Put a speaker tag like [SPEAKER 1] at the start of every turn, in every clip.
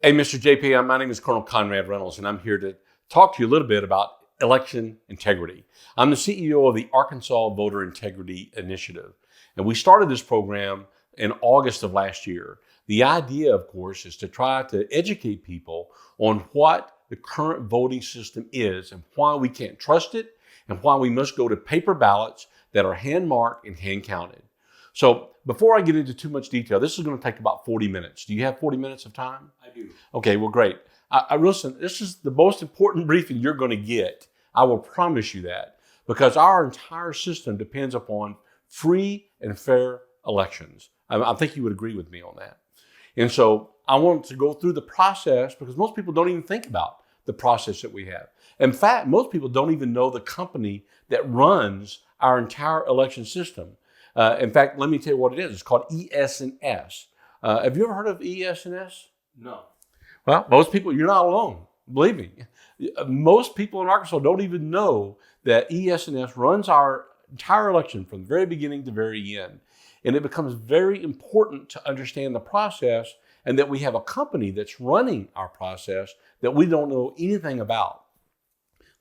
[SPEAKER 1] Hey, Mr. JP, my name is Colonel Conrad Reynolds, and I'm here to talk to you a little bit about election integrity. I'm the CEO of the Arkansas Voter Integrity Initiative, and we started this program in August of last year. The idea, of course, is to try to educate people on what the current voting system is and why we can't trust it and why we must go to paper ballots that are hand-marked and hand-counted. So before I get into too much detail, this is going to take about 40 minutes. Do you have 40 minutes of time?
[SPEAKER 2] I do.
[SPEAKER 1] Okay, well, great. Listen, this is the most important briefing you're going to get. I will promise you that, because our entire system depends upon free and fair elections. I think you would agree with me on that. And so I want to go through the process, because most people don't even think about the process that we have. In fact, most people don't even know the company that runs our entire election system. In fact, let me tell you what it is. It's called ES&S. Have you ever heard of ES&S?
[SPEAKER 2] No.
[SPEAKER 1] Well, most people, you're not alone. Believe me. Most people in Arkansas don't even know that ES&S runs our entire election from the very beginning to very end. And it becomes very important to understand the process, and that we have a company that's running our process that we don't know anything about.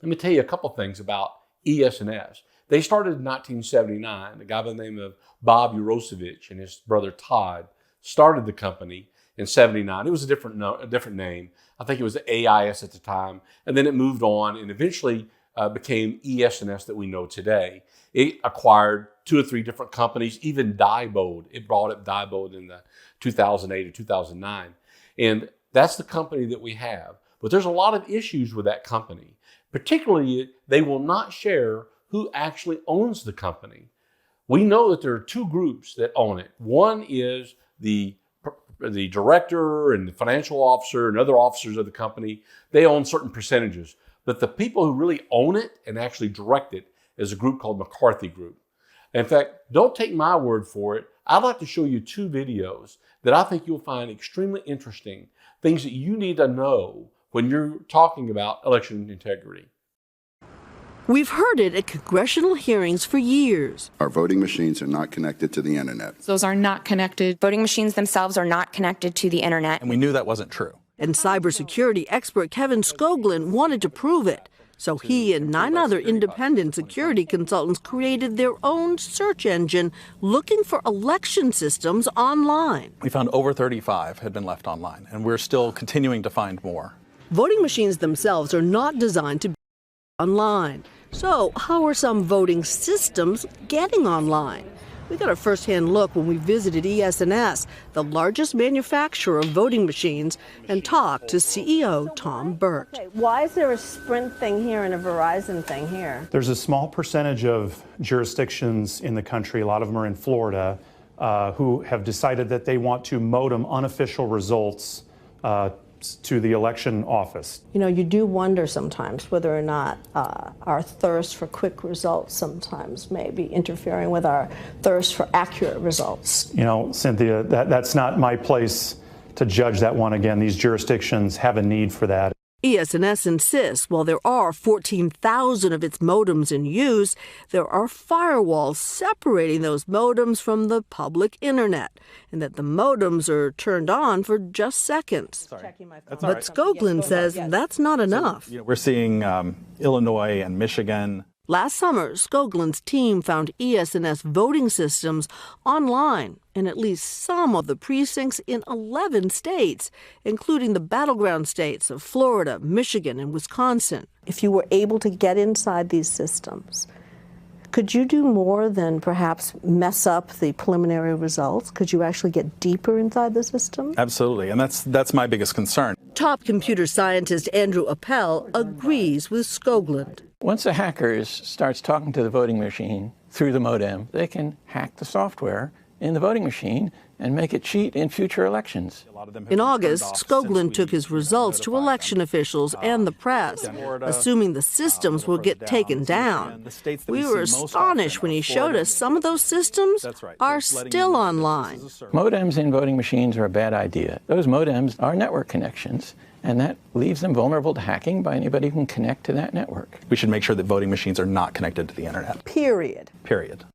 [SPEAKER 1] Let me tell you a couple things about ES&S. They started in 1979. A guy by the name of Bob Urosevich and his brother Todd started the company in 79. It was a different name. I think it was the AIS at the time. And then it moved on and eventually became ES&S that we know today. It acquired 2 or 3 different companies, even Diebold. It brought up Diebold in the 2008 or 2009. And that's the company that we have. But there's a lot of issues with that company. Particularly, they will not share who actually owns the company. We know that there are 2 groups that own it. One is the director and the financial officer and other officers of the company. They own certain percentages. But the people who really own it and actually direct it is a group called McCarthy Group. In fact, don't take my word for it. I'd like to show you 2 videos that I think you'll find extremely interesting, things that you need to know when you're talking about election integrity.
[SPEAKER 3] We've heard it at congressional hearings for years.
[SPEAKER 4] Our voting machines are not connected to the internet.
[SPEAKER 5] Those are not connected.
[SPEAKER 6] Voting machines themselves are not connected to the internet.
[SPEAKER 7] And we knew that wasn't true.
[SPEAKER 3] And cybersecurity expert Kevin Skoglund wanted to prove it. So he and 9 other independent security consultants created their own search engine looking for election systems online.
[SPEAKER 7] We found over 35 had been left online, and we're still continuing to find more.
[SPEAKER 3] Voting machines themselves are not designed to be online. So how are some voting systems getting online? We got a first-hand look when we visited ES&S, the largest manufacturer of voting machines, and talked to CEO Tom Burt.
[SPEAKER 8] Okay, why is there a Sprint thing here and a Verizon thing here?
[SPEAKER 9] There's a small percentage of jurisdictions in the country, a lot of them are in Florida, who have decided that they want to modem unofficial results to the election office.
[SPEAKER 8] You know, you do wonder sometimes whether or not our thirst for quick results sometimes may be interfering with our thirst for accurate results.
[SPEAKER 9] You know, Cynthia, that's not my place to judge that one. Again, these jurisdictions have a need for that.
[SPEAKER 3] ES&S insists while there are 14,000 of its modems in use, there are firewalls separating those modems from the public internet, and that the modems are turned on for just seconds. But Skoglund says that's not enough.
[SPEAKER 7] So, we're seeing Illinois and Michigan.
[SPEAKER 3] Last summer, Skoglund's team found ES&S voting systems online in at least some of the precincts in 11 states, including the battleground states of Florida, Michigan, and Wisconsin.
[SPEAKER 8] If you were able to get inside these systems, could you do more than perhaps mess up the preliminary results? Could you actually get deeper inside the system?
[SPEAKER 7] Absolutely, and that's my biggest concern.
[SPEAKER 3] Top computer scientist Andrew Appel agrees with Skoglund.
[SPEAKER 10] Once a hacker starts talking to the voting machine through the modem, they can hack the software in the voting machine and make it cheat in future elections.
[SPEAKER 3] In August, Skoglund took his results to election officials and the press, assuming the systems would get taken down. We were astonished when he showed us some of those systems are still online.
[SPEAKER 10] Modems in voting machines are a bad idea. Those modems are network connections, and that leaves them vulnerable to hacking by anybody who can connect to that network.
[SPEAKER 7] We should make sure that voting machines are not connected to the internet.
[SPEAKER 8] Period.
[SPEAKER 7] Period.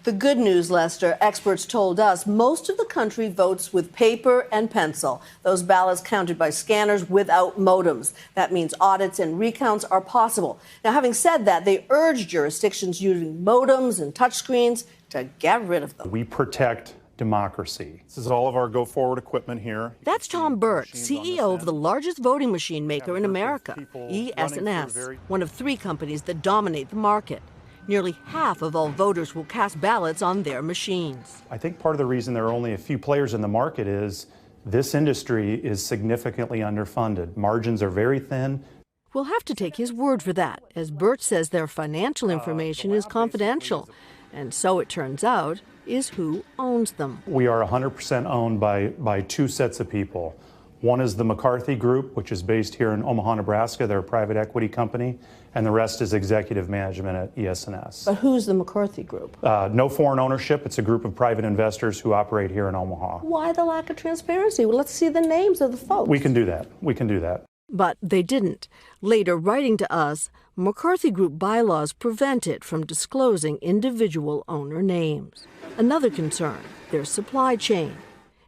[SPEAKER 3] The good news, Lester, experts told us most of the country votes with paper and pencil. Those ballots counted by scanners without modems. That means audits and recounts are possible. Now, having said that, they urge jurisdictions using modems and touchscreens to get rid of them.
[SPEAKER 9] We protect democracy. This is all of our go-forward equipment here.
[SPEAKER 3] That's Tom Burt, CEO of the largest voting machine maker in America, ES&S, one of 3 companies that dominate the market. Nearly half of all voters will cast ballots on their machines.
[SPEAKER 9] I think part of the reason there are only a few players in the market is this industry is significantly underfunded. Margins are very thin.
[SPEAKER 3] We'll have to take his word for that, as Burt says their financial information is confidential. And so it turns out, is who owns them.
[SPEAKER 9] We are 100% owned by 2 sets of people. One is the McCarthy Group, which is based here in Omaha, Nebraska. They're a private equity company, and the rest is executive management at ES&S.
[SPEAKER 8] But who's the McCarthy Group?
[SPEAKER 9] No foreign ownership. It's a group of private investors who operate here in Omaha.
[SPEAKER 8] Why the lack of transparency? Well, let's see the names of the folks.
[SPEAKER 9] We can do that. We can do that.
[SPEAKER 3] But they didn't. Later, writing to us, McCarthy Group bylaws prevent it from disclosing individual owner names. Another concern, their supply chain.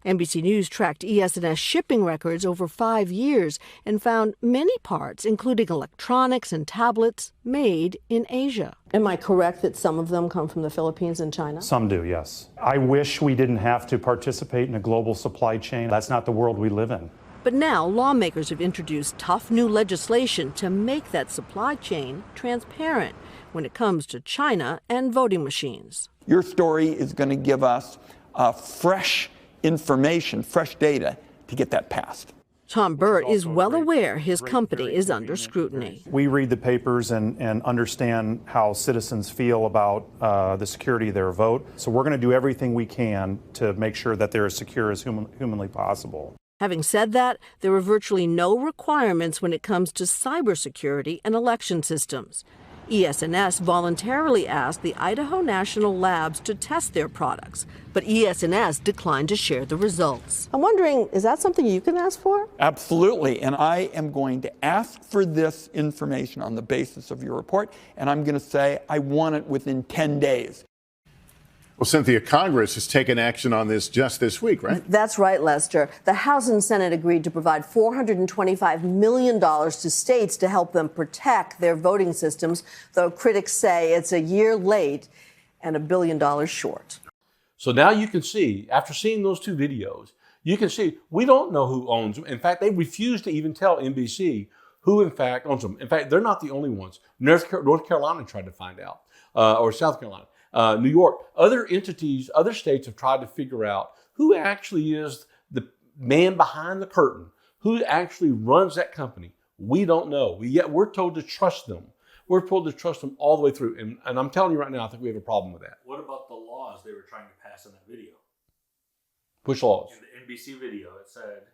[SPEAKER 3] NBC News tracked ES&S shipping records over 5 years and found many parts, including electronics and tablets, made in Asia.
[SPEAKER 8] Am I correct that some of them come from the Philippines and China?
[SPEAKER 9] Some do, yes. I wish we didn't have to participate in a global supply chain. That's not the world we live in.
[SPEAKER 3] But now lawmakers have introduced tough new legislation to make that supply chain transparent when it comes to China and voting machines.
[SPEAKER 2] Your story is going to give us fresh information, fresh data to get that passed.
[SPEAKER 3] Tom Burt is well aware his company is under scrutiny.
[SPEAKER 9] We read the papers and understand how citizens feel about the security of their vote. So we're going to do everything we can to make sure that they're as secure as humanly possible.
[SPEAKER 3] Having said that, there are virtually no requirements when it comes to cybersecurity and election systems. ES&S voluntarily asked the Idaho National Labs to test their products, but ES&S declined to share the results.
[SPEAKER 8] I'm wondering, is that something you can ask for?
[SPEAKER 2] Absolutely, and I am going to ask for this information on the basis of your report, and I'm going to say I want it within 10 days.
[SPEAKER 5] Well, Cynthia, Congress has taken action on this just this week, right?
[SPEAKER 8] That's right, Lester. The House and Senate agreed to provide $425 million to states to help them protect their voting systems, though critics say it's a year late and $1 billion short.
[SPEAKER 1] So now you can see, after seeing those 2 videos, you can see we don't know who owns them. In fact, they refuse to even tell NBC who, in fact, owns them. In fact, they're not the only ones. North Carolina tried to find out, or South Carolina. New York, other entities, other states have tried to figure out who actually is the man behind the curtain, who actually runs that company. We don't know. Yet we're told to trust them. We're told to trust them all the way through. And I'm telling you right now, I think we have a problem with that.
[SPEAKER 11] What about the laws they were trying to pass in that video?
[SPEAKER 1] Which laws?
[SPEAKER 11] In the NBC video, it said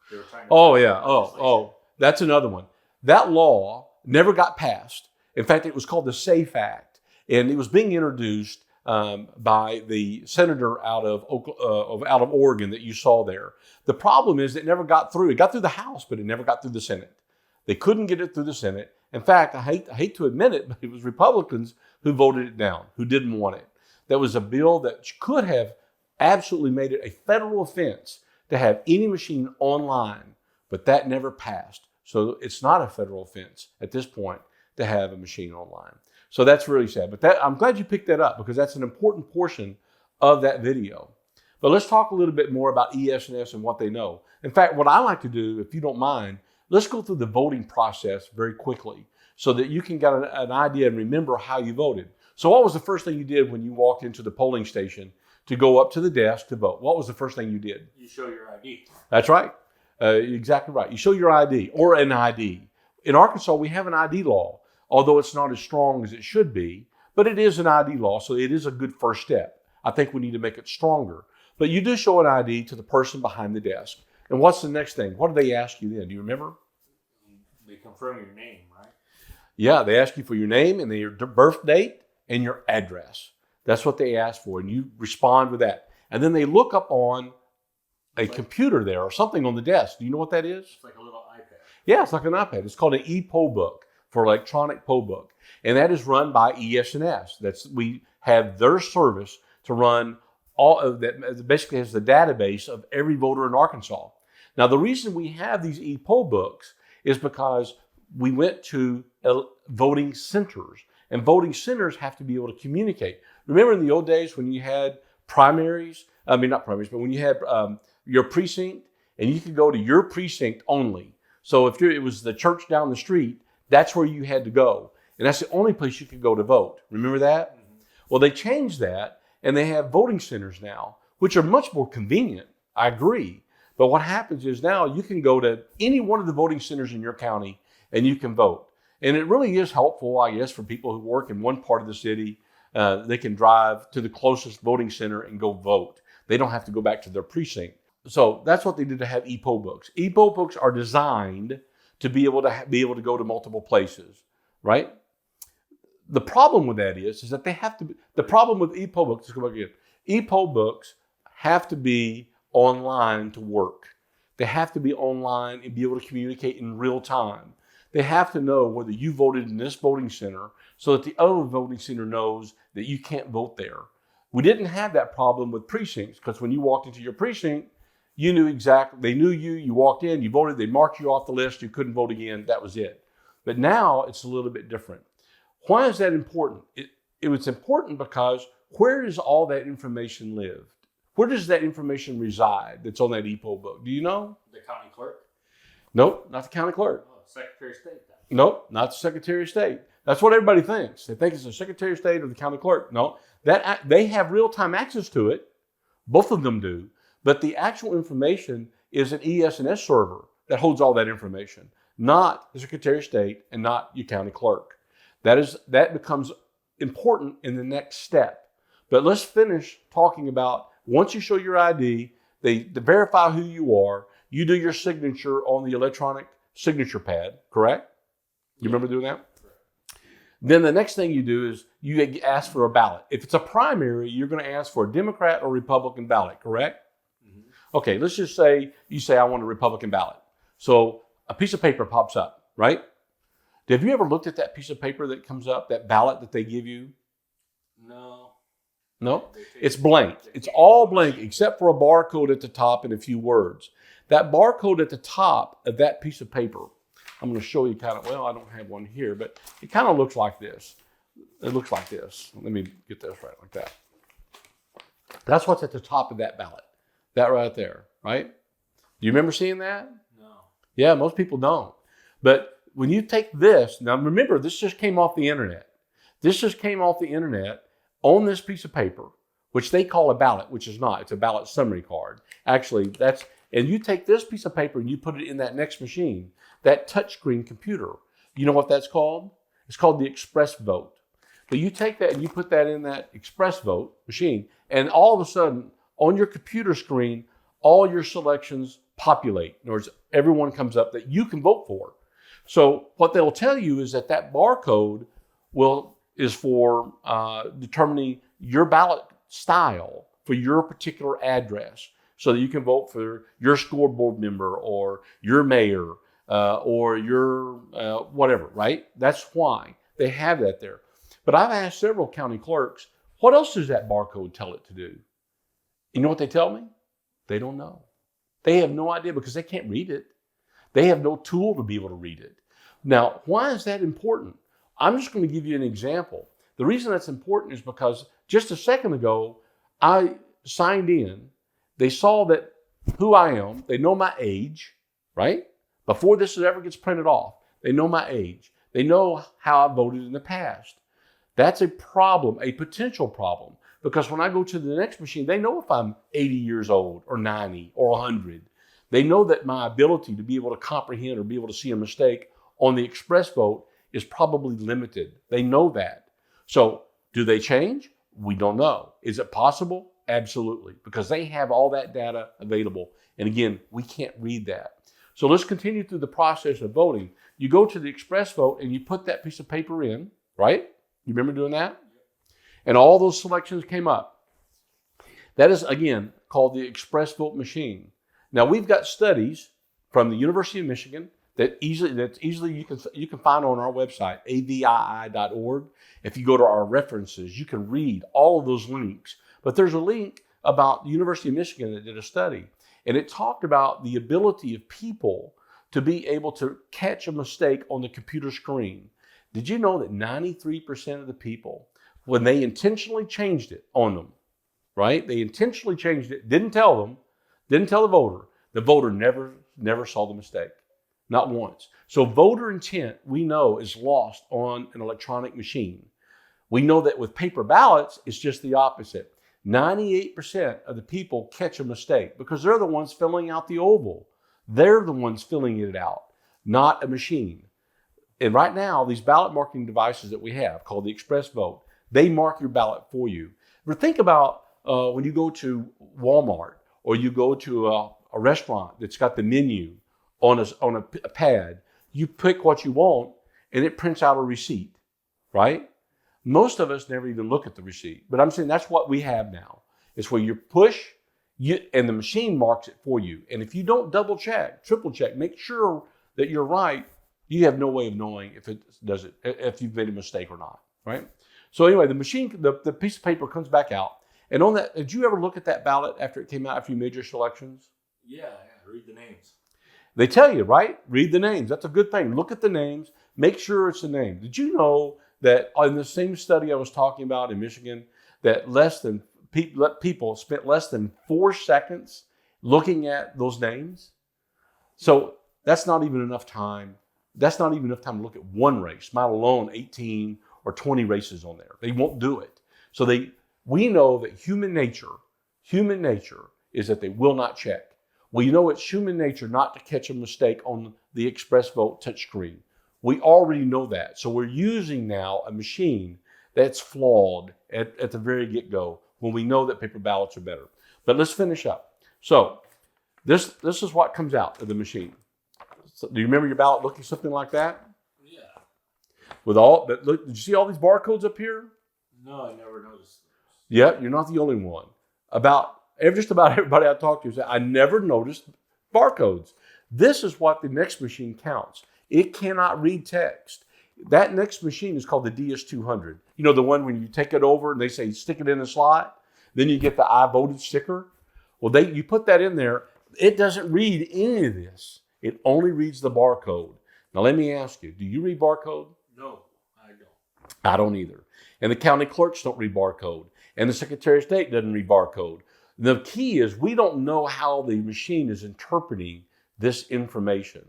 [SPEAKER 11] they were trying to
[SPEAKER 1] that's another one. That law never got passed. In fact, it was called the SAFE Act. And it was being introduced by the senator out of Oregon that you saw there. The problem is it never got through. It got through the House, but it never got through the Senate. They couldn't get it through the Senate. In fact, I hate to admit it, but it was Republicans who voted it down, who didn't want it. That was a bill that could have absolutely made it a federal offense to have any machine online, but that never passed. So it's not a federal offense at this point to have a machine online. So that's really sad. But I'm glad you picked that up because that's an important portion of that video. But let's talk a little bit more about ES&S and what they know. In fact, what I like to do, if you don't mind, let's go through the voting process very quickly so that you can get an idea and remember how you voted. So what was the first thing you did when you walked into the polling station to go up to the desk to vote? What was the first thing you did?
[SPEAKER 11] You show your ID.
[SPEAKER 1] That's right. Exactly right. You show your ID or an ID. In Arkansas, we have an ID law. Although it's not as strong as it should be, but it is an ID law, so it is a good first step. I think we need to make it stronger. But you do show an ID to the person behind the desk. And what's the next thing? What do they ask you then? Do you remember?
[SPEAKER 11] They confirm your name, right?
[SPEAKER 1] Yeah, they ask you for your name and your birth date and your address. That's what they ask for, and you respond with that. And then they look up on a computer there or something on the desk. Do you know what that is?
[SPEAKER 11] It's like a little iPad.
[SPEAKER 1] Yeah, it's like an iPad. It's called an e-poll book. For electronic poll book. And that is run by ES&S. We have their service to run all of that, basically has the database of every voter in Arkansas. Now, the reason we have these e-poll books is because we went to voting centers, and voting centers have to be able to communicate. Remember in the old days when you had primaries, not primaries, but when you had your precinct, and you could go to your precinct only. So if it was the church down the street, that's where you had to go. And that's the only place you could go to vote. Remember that? Mm-hmm. Well, they changed that, and they have voting centers now, which are much more convenient. I agree. But what happens is now you can go to any one of the voting centers in your county and you can vote. And it really is helpful, I guess, for people who work in one part of the city. They can drive to the closest voting center and go vote. They don't have to go back to their precinct. So that's what they did to have e-poll books. E-poll books are designed to be able to go to multiple places, right? The problem with that is that they have to be, the problem with e-poll books, let's go back again. E-poll books have to be online to work. They have to be online and be able to communicate in real time. They have to know whether you voted in this voting center so that the other voting center knows that you can't vote there. We didn't have that problem with precincts because when you walked into your precinct, you knew exactly, they knew you walked in, you voted, they marked you off the list, you couldn't vote again, that was it. But now it's a little bit different. Why is that important? It was important because where does all that information live? Where does that information reside that's on that e-poll book? Do you know?
[SPEAKER 11] The county clerk?
[SPEAKER 1] Nope, not the county clerk.
[SPEAKER 11] Oh, Secretary of State. Then.
[SPEAKER 1] Nope, not the Secretary of State. That's what everybody thinks. They think it's the Secretary of State or the county clerk. No, they have real-time access to it. Both of them do. But the actual information is an ES&S server that holds all that information, not the Secretary of State and not your county clerk. That becomes important in the next step. But let's finish talking about once you show your ID, they verify who you are, you do your signature on the electronic signature pad, correct? You remember doing that? Then the next thing you do is you ask for a ballot. If it's a primary, you're going to ask for a Democrat or Republican ballot, correct? Mm-hmm. Okay, let's just say you say, I want a Republican ballot. So a piece of paper pops up, right? Have you ever looked at that piece of paper that comes up, that ballot that they give you?
[SPEAKER 11] No.
[SPEAKER 1] No, it's blank. It's all blank except for a barcode at the top and a few words. That barcode at the top of that piece of paper, I'm going to show you kind of, well, I don't have one here, but it kind of looks like this. It looks like this. Let me get this right, like that. That's what's at the top of that ballot. That right there, right? Do you remember seeing that?
[SPEAKER 11] No.
[SPEAKER 1] Yeah, most people don't. But when you take this, now remember, this just came off the internet. This just came off the internet on this piece of paper, which they call a ballot, which is not. It's a ballot summary card. Actually, and you take this piece of paper and you put it in that next machine, that touchscreen computer. You know what that's called? It's called the Express Vote. But you take that and you put that in that Express Vote machine, and all of a sudden, on your computer screen, all your selections populate. In other words, everyone comes up that you can vote for. So what they'll tell you is that barcode is for determining your ballot style for your particular address so that you can vote for your school board member or your mayor or your whatever, right? That's why they have that there. But I've asked several county clerks, what else does that barcode tell it to do? You know what they tell me? They don't know. They have no idea because they can't read it. They have no tool to be able to read it. Now, why is that important? I'm just going to give you an example. The reason that's important is because just a second ago, I signed in. They saw that who I am. They know my age, right? Before this ever gets printed off, they know my age. They know how I voted in the past. That's a problem, a potential problem, because when I go to the next machine, they know if I'm 80 years old or 90 or 100. They know that my ability to be able to comprehend or be able to see a mistake on the Express Vote is probably limited. They know that. So do they change? We don't know. Is it possible? Absolutely, because they have all that data available. And again, we can't read that. So let's continue through the process of voting. You go to the Express Vote and you put that piece of paper in, right? You remember doing that? And all those selections came up. That is, again, called the Express Vote machine. Now, we've got studies from the University of Michigan, that's easily you can find on our website, avii.org. If you go to our references, you can read all of those links. But there's a link about the University of Michigan that did a study, and it talked about the ability of people to be able to catch a mistake on the computer screen. Did you know that 93% of the people, when they intentionally changed it on them, right? They intentionally changed it, didn't tell the voter never saw the mistake, not once. So voter intent, we know, is lost on an electronic machine. We know that with paper ballots, it's just the opposite. 98% of the people catch a mistake because they're the ones filling out the oval. They're the ones filling it out, not a machine. And right now, these ballot marking devices that we have called the Express Vote, they mark your ballot for you. But think about when you go to Walmart or you go to a restaurant that's got the menu on a pad. You pick what you want and it prints out a receipt, right? Most of us never even look at the receipt. But I'm saying that's what we have now. It's where you push, and the machine marks it for you. And if you don't double check, triple check, make sure that you're right, you have no way of knowing if you've made a mistake or not, right? So anyway, the machine, the piece of paper comes back out. And on that, did you ever look at that ballot after it came out, after you made your selections?
[SPEAKER 11] Yeah, read the names.
[SPEAKER 1] They tell you, right? Read the names. That's a good thing. Look at the names. Make sure it's the name. Did you know that in the same study I was talking about in Michigan, that people spent less than 4 seconds looking at those names? So that's not even enough time. That's not even enough time to look at one race, not alone 18 or 20 races on there. They won't do it. So we know that human nature is that they will not check. We know it's human nature not to catch a mistake on the Express Vote touchscreen. We already know that. So we're using now a machine that's flawed at the very get-go when we know that paper ballots are better. But let's finish up. So this is what comes out of the machine. So, do you remember your ballot looking something like that?
[SPEAKER 11] Yeah.
[SPEAKER 1] But look, did you see all these barcodes up here?
[SPEAKER 11] No, I never noticed those.
[SPEAKER 1] Yeah, you're not the only one. Just about everybody I talked to said, I never noticed barcodes. This is what the next machine counts. It cannot read text. That next machine is called the DS200. You know, the one when you take it over and they say, stick it in the slot, then you get the I voted sticker. Well, you put that in there. It doesn't read any of this. It only reads the barcode. Now, let me ask you, do you read barcode?
[SPEAKER 11] No, I don't.
[SPEAKER 1] I don't either. And the county clerks don't read barcode. And the Secretary of State doesn't read barcode. The key is we don't know how the machine is interpreting this information.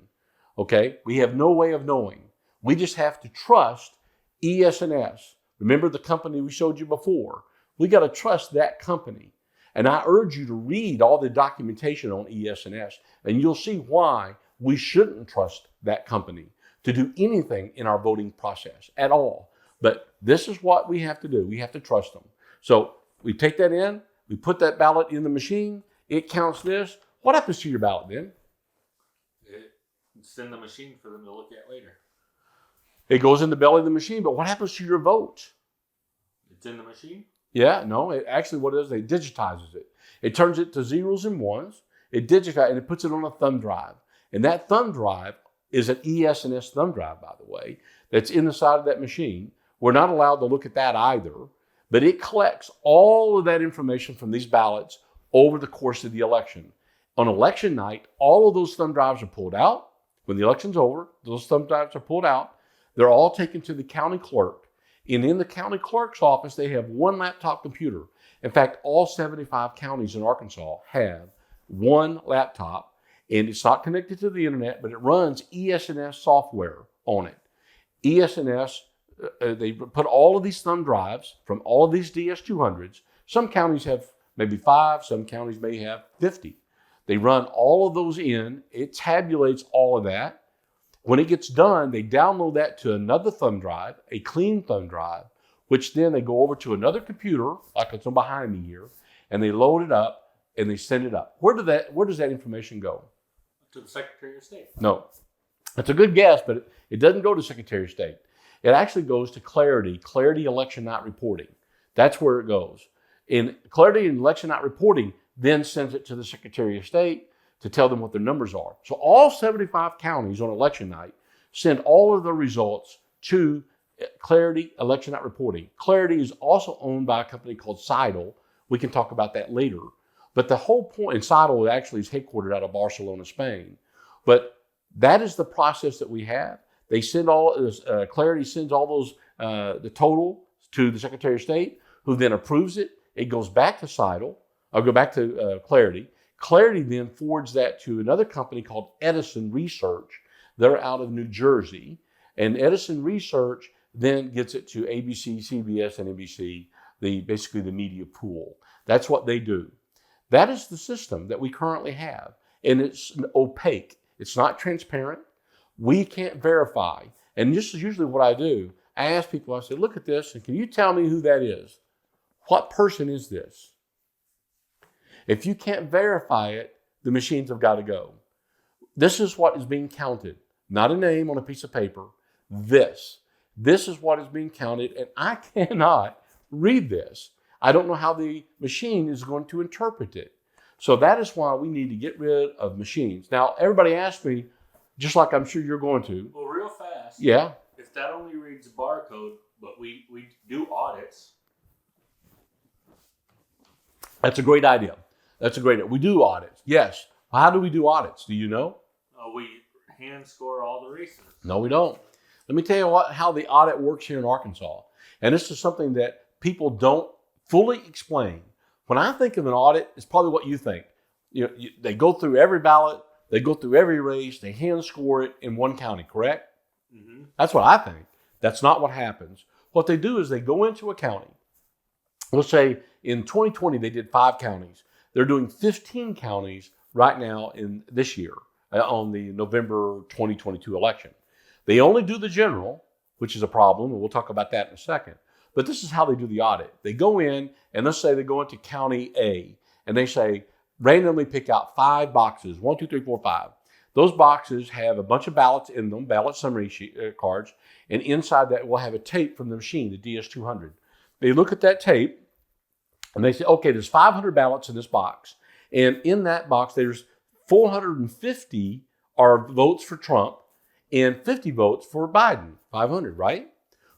[SPEAKER 1] Okay? We have no way of knowing. We just have to trust ES&S. Remember the company we showed you before? We got to trust that company. And I urge you to read all the documentation on ES&S, and you'll see why we shouldn't trust that company to do anything in our voting process at all. But this is what we have to do. We have to trust them. So we take that in, we put that ballot in the machine, it counts this. What happens to your ballot then?
[SPEAKER 11] It's in the machine for them to look at later.
[SPEAKER 1] It goes in the belly of the machine, but what happens to your vote?
[SPEAKER 11] It's in the machine?
[SPEAKER 1] Yeah, no, what it does, it digitizes it. It turns it to zeros and ones, it digitizes, and it puts it on a thumb drive. And that thumb drive is an ES&S thumb drive, by the way, that's in the side of that machine. We're not allowed to look at that either, but it collects all of that information from these ballots over the course of the election. On election night, all of those thumb drives are pulled out. When the election's over, those thumb drives are pulled out. They're all taken to the county clerk. And in the county clerk's office, they have one laptop computer. In fact, all 75 counties in Arkansas have one laptop, and it's not connected to the internet, but it runs ES&S software on it. ES&S, they put all of these thumb drives from all of these DS200s. Some counties have maybe 5, some counties may have 50. They run all of those in, it tabulates all of that. When it gets done, they download that to another thumb drive, a clean thumb drive, which then they go over to another computer, like it's on behind me here, and they load it up and they send it up. Where does that information go?
[SPEAKER 11] To the Secretary of State.
[SPEAKER 1] No. That's a good guess, but it doesn't go to Secretary of State. It actually goes to Clarity Election Night Reporting. That's where it goes. And Clarity and Election Night Reporting then sends it to the Secretary of State. to tell them what their numbers are. So all 75 counties on election night send all of the results to Clarity Election Night Reporting. Clarity is also owned by a company called CIDL. We can talk about that later. But the whole point, and CIDL actually is headquartered out of Barcelona, Spain. But that is the process that we have. They send all, Clarity sends all those, the total to the Secretary of State, who then approves it. It goes back to CIDL, or go back to Clarity. Clarity then forwards that to another company called Edison Research. They're out of New Jersey. And Edison Research then gets it to ABC, CBS, and NBC, basically the media pool. That's what they do. That is the system that we currently have. And it's opaque. It's not transparent. We can't verify. And this is usually what I do. I ask people, I say, look at this, and can you tell me who that is? What person is this? If you can't verify it, the machines have got to go. This is what is being counted. Not a name on a piece of paper. This is what is being counted, and I cannot read this. I don't know how the machine is going to interpret it. So that is why we need to get rid of machines. Now, everybody asks me, just like I'm sure you're going to.
[SPEAKER 11] Well, real fast.
[SPEAKER 1] Yeah.
[SPEAKER 11] If that only reads a barcode, but we do audits.
[SPEAKER 1] That's a great idea. We do audits. Yes. How do we do audits? Do you know?
[SPEAKER 11] We hand score all the races.
[SPEAKER 1] No, we don't. Let me tell you how the audit works here in Arkansas. And this is something that people don't fully explain. When I think of an audit, it's probably what you think. They go through every ballot, they go through every race, they hand score it in one county, correct? Mm-hmm. That's what I think. That's not what happens. What they do is they go into a county. Let's say in 2020, they did 5 counties. They're doing 15 counties right now in this year on the November 2022 election. They only do the general, which is a problem, and we'll talk about that in a second. But this is how they do the audit. They go in, and let's say they go into County A, and they say, randomly pick out 5 boxes, 1, 2, 3, 4, 5. Those boxes have a bunch of ballots in them, ballot summary cards, and inside that will have a tape from the machine, the DS200. They look at that tape, and they say, okay, there's 500 ballots in this box. And in that box, there's 450 are votes for Trump and 50 votes for Biden, 500, right?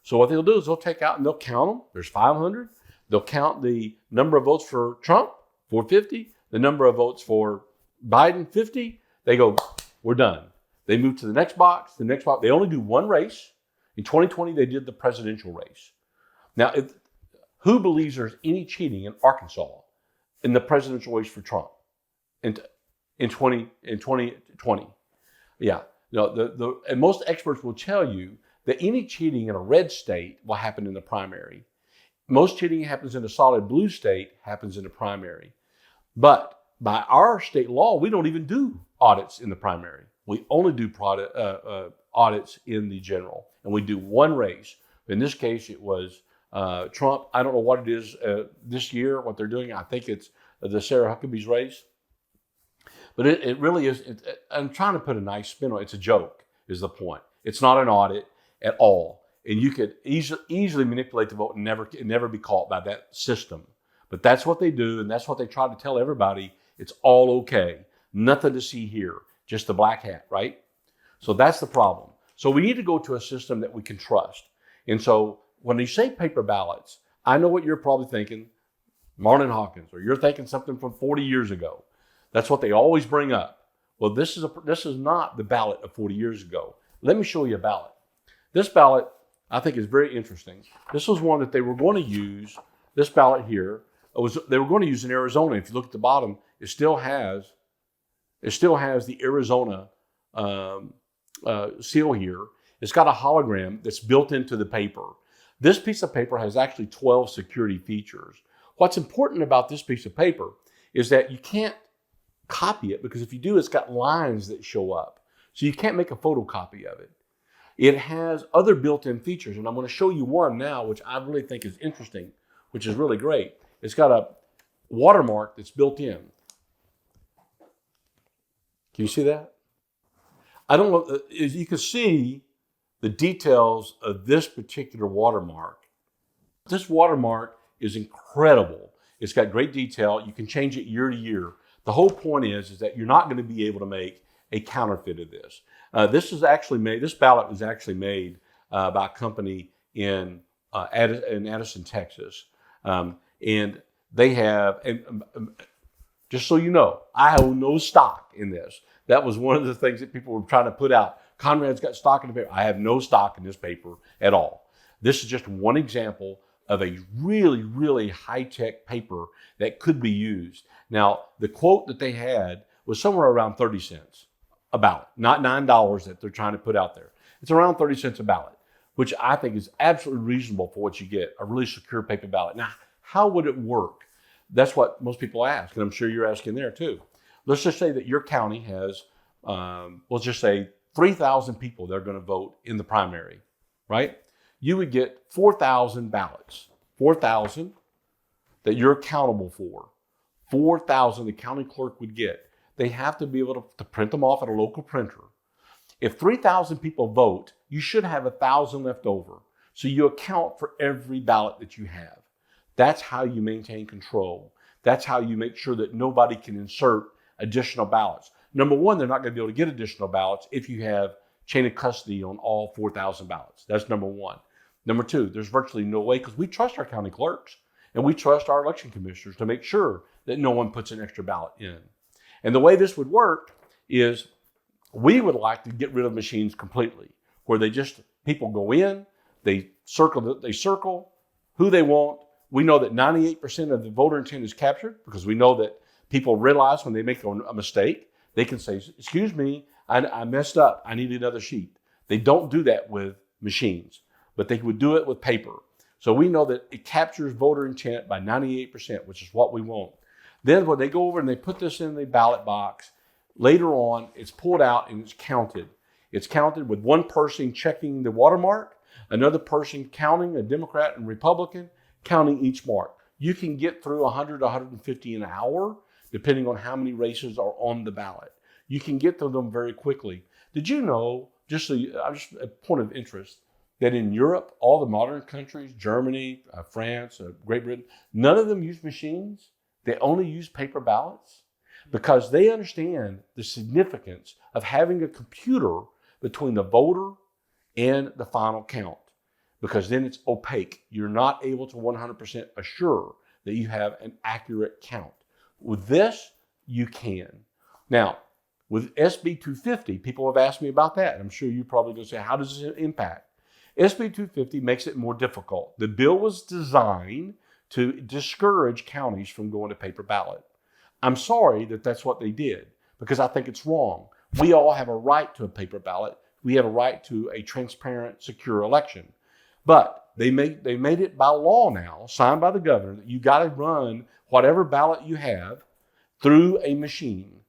[SPEAKER 1] So what they'll do is they'll take out and they'll count them. There's 500. They'll count the number of votes for Trump, 450, the number of votes for Biden, 50. They go, we're done. They move to the next box, They only do one race. In 2020, they did the presidential race. Now, who believes there's any cheating in Arkansas in the presidential race for Trump in 2020? Yeah. And most experts will tell you that any cheating in a red state will happen in the primary. Most cheating happens in a solid blue state, happens in the primary. But by our state law, we don't even do audits in the primary. We only do audits in the general. And we do one race. In this case, it was Trump. I don't know what it is this year, what they're doing. I think it's the Sarah Huckabee's race. But it really is, I'm trying to put a nice spin on it. It's a joke, is the point. It's not an audit at all. And you could easily manipulate the vote and never be caught by that system. But that's what they do, and that's what they try to tell everybody. It's all okay. Nothing to see here, just the black hat, right? So that's the problem. So we need to go to a system that we can trust. And so when you say paper ballots, I know what you're probably thinking, Marlon Hawkins, or you're thinking something from 40 years ago. That's what they always bring up. Well, this is not the ballot of 40 years ago. Let me show you a ballot. This ballot, I think, is very interesting. This was one that they were going to use. This ballot here they were going to use in Arizona. If you look at the bottom, it still has the Arizona seal here. It's got a hologram that's built into the paper. This piece of paper has actually 12 security features. What's important about this piece of paper is that you can't copy it, because if you do, it's got lines that show up. So you can't make a photocopy of it. It has other built-in features, and I'm going to show you one now, which I really think is interesting, which is really great. It's got a watermark that's built in. Can you see that? I don't know, as you can see the details of this particular watermark. This watermark is incredible. It's got great detail. You can change it year to year. The whole point is that you're not going to be able to make a counterfeit of this. This ballot was actually made by a company in Addison, Texas. And they have, and just so you know, I own no stock in this. That was one of the things that people were trying to put out. Conrad's got stock in the paper. I have no stock in this paper at all. This is just one example of a really, really high-tech paper that could be used. Now, the quote that they had was somewhere around 30 cents a ballot, not $9 that they're trying to put out there. It's around 30 cents a ballot, which I think is absolutely reasonable for what you get, a really secure paper ballot. Now, how would it work? That's what most people ask, and I'm sure you're asking there too. Let's just say that your county has, let's just say 3,000 people that are going to vote in the primary, right? You would get 4,000 ballots, 4,000 that you're accountable for, 4,000 the county clerk would get. They have to be able to print them off at a local printer. If 3,000 people vote, you should have 1,000 left over. So you account for every ballot that you have. That's how you maintain control. That's how you make sure that nobody can insert additional ballots. Number one, they're not going to be able to get additional ballots if you have chain of custody on all 4,000 ballots. That's number one. Number two, there's virtually no way, because we trust our county clerks and we trust our election commissioners to make sure that no one puts an extra ballot in. And the way this would work is we would like to get rid of machines completely, where people go in, they circle who they want. We know that 98% of the voter intent is captured because we know that people realize when they make a mistake, they can say, excuse me, I messed up. I need another sheet. They don't do that with machines, but they would do it with paper. So we know that it captures voter intent by 98%, which is what we want. Then when they go over and they put this in the ballot box, later on, it's pulled out and it's counted. It's counted with one person checking the watermark, another person counting, a Democrat and Republican, counting each mark. You can get through 100 to 150 an hour, depending on how many races are on the ballot. You can get through them very quickly. Did you know, just a point of interest, that in Europe, all the modern countries, Germany, France, Great Britain, none of them use machines. They only use paper ballots because they understand the significance of having a computer between the voter and the final count, because then it's opaque. You're not able to 100% assure that you have an accurate count. With this, you can. Now, with SB 250, people have asked me about that. I'm sure you're probably going to say, how does this impact? SB 250 makes it more difficult. The bill was designed to discourage counties from going to paper ballot. I'm sorry that that's what they did, because I think it's wrong. We all have a right to a paper ballot. We have a right to a transparent, secure election. But they made it by law now, signed by the governor, that you got to run whatever ballot you have through a machine,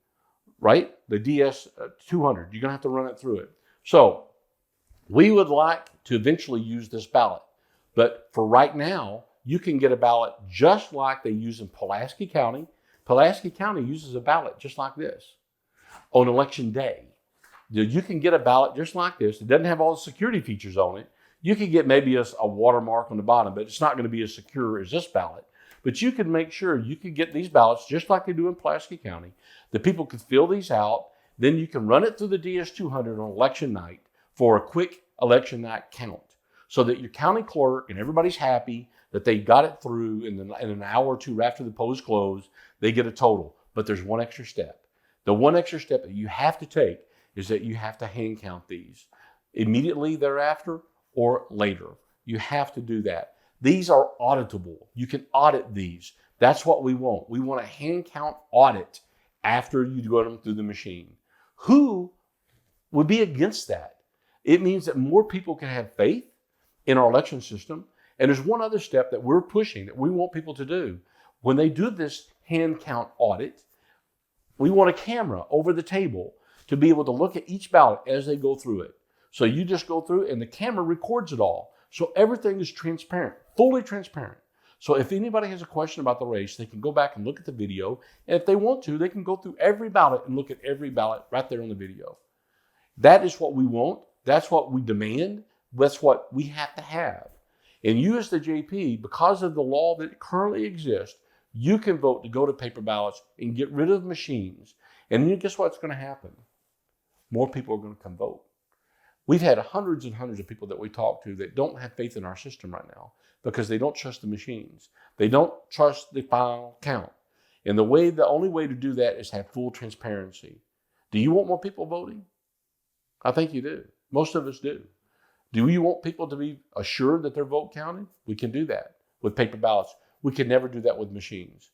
[SPEAKER 1] right? The DS-200, you're going to have to run it through it. So we would like to eventually use this ballot. But for right now, you can get a ballot just like they use in Pulaski County. Pulaski County uses a ballot just like this on election day. You can get a ballot just like this. It doesn't have all the security features on it. You can get maybe a watermark on the bottom, but it's not going to be as secure as this ballot. But you can make sure you can get these ballots just like they do in Pulaski County. The people can fill these out. Then you can run it through the DS-200 on election night for a quick election night count, so that your county clerk and everybody's happy that they got it through in an hour or two after the polls close. They get a total. But there's one extra step. The one extra step that you have to take is that you have to hand count these immediately thereafter or later. You have to do that. These are auditable. You can audit these. That's what we want. We want a hand count audit after you go them through the machine. Who would be against that? It means that more people can have faith in our election system. And there's one other step that we're pushing that we want people to do. When they do this hand count audit, we want a camera over the table to be able to look at each ballot as they go through it. So you just go through and the camera records it all. So everything is transparent, fully transparent. So if anybody has a question about the race, they can go back and look at the video. And if they want to, they can go through every ballot and look at every ballot right there on the video. That is what we want. That's what we demand. That's what we have to have. And you as the JP, because of the law that currently exists, You can vote to go to paper ballots and get rid of machines. And then guess what's going to happen? More people are going to come vote. We've had hundreds and hundreds of people that we talk to that don't have faith in our system right now because they don't trust the machines. They don't trust the final count. And the only way to do that is have full transparency. Do you want more people voting? I think you do. Most of us do. Do you want people to be assured that their vote counted? We can do that with paper ballots. We can never do that with machines.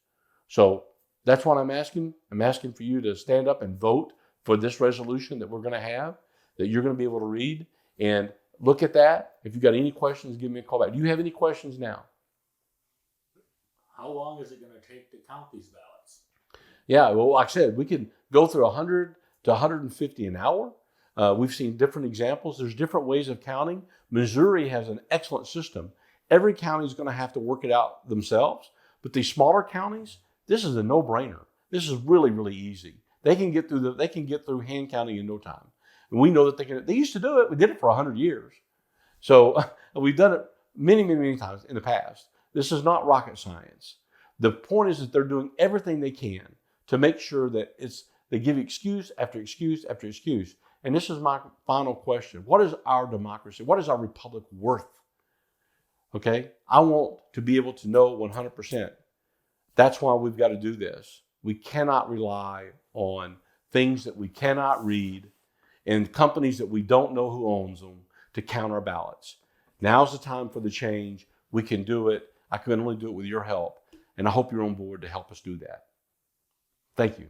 [SPEAKER 1] So that's what I'm asking. I'm asking for you to stand up and vote for this resolution that we're going to have, that you're going to be able to read and look at that. If you've got any questions, give me a call back. Do you have any questions now?
[SPEAKER 11] How long is it going to take to count these ballots?
[SPEAKER 1] Yeah, well, like I said, we can go through 100 to 150 an hour. We've seen different examples. There's different ways of counting. Missouri has an excellent system. Every county is going to have to work it out themselves. But these smaller counties, this is a no-brainer. This is really, really easy. They can get through hand counting in no time. And we know that they can. They used to do it. We did it for 100 years. So we've done it many, many, many times in the past. This is not rocket science. The point is that they're doing everything they can to make sure that they give excuse after excuse after excuse. And this is my final question. What is our democracy? What is our republic worth? Okay? I want to be able to know 100%. That's why we've got to do this. We cannot rely on things that we cannot read and companies that we don't know who owns them to count our ballots. Now's the time for the change. We can do it. I can only do it with your help. And I hope you're on board to help us do that. Thank you.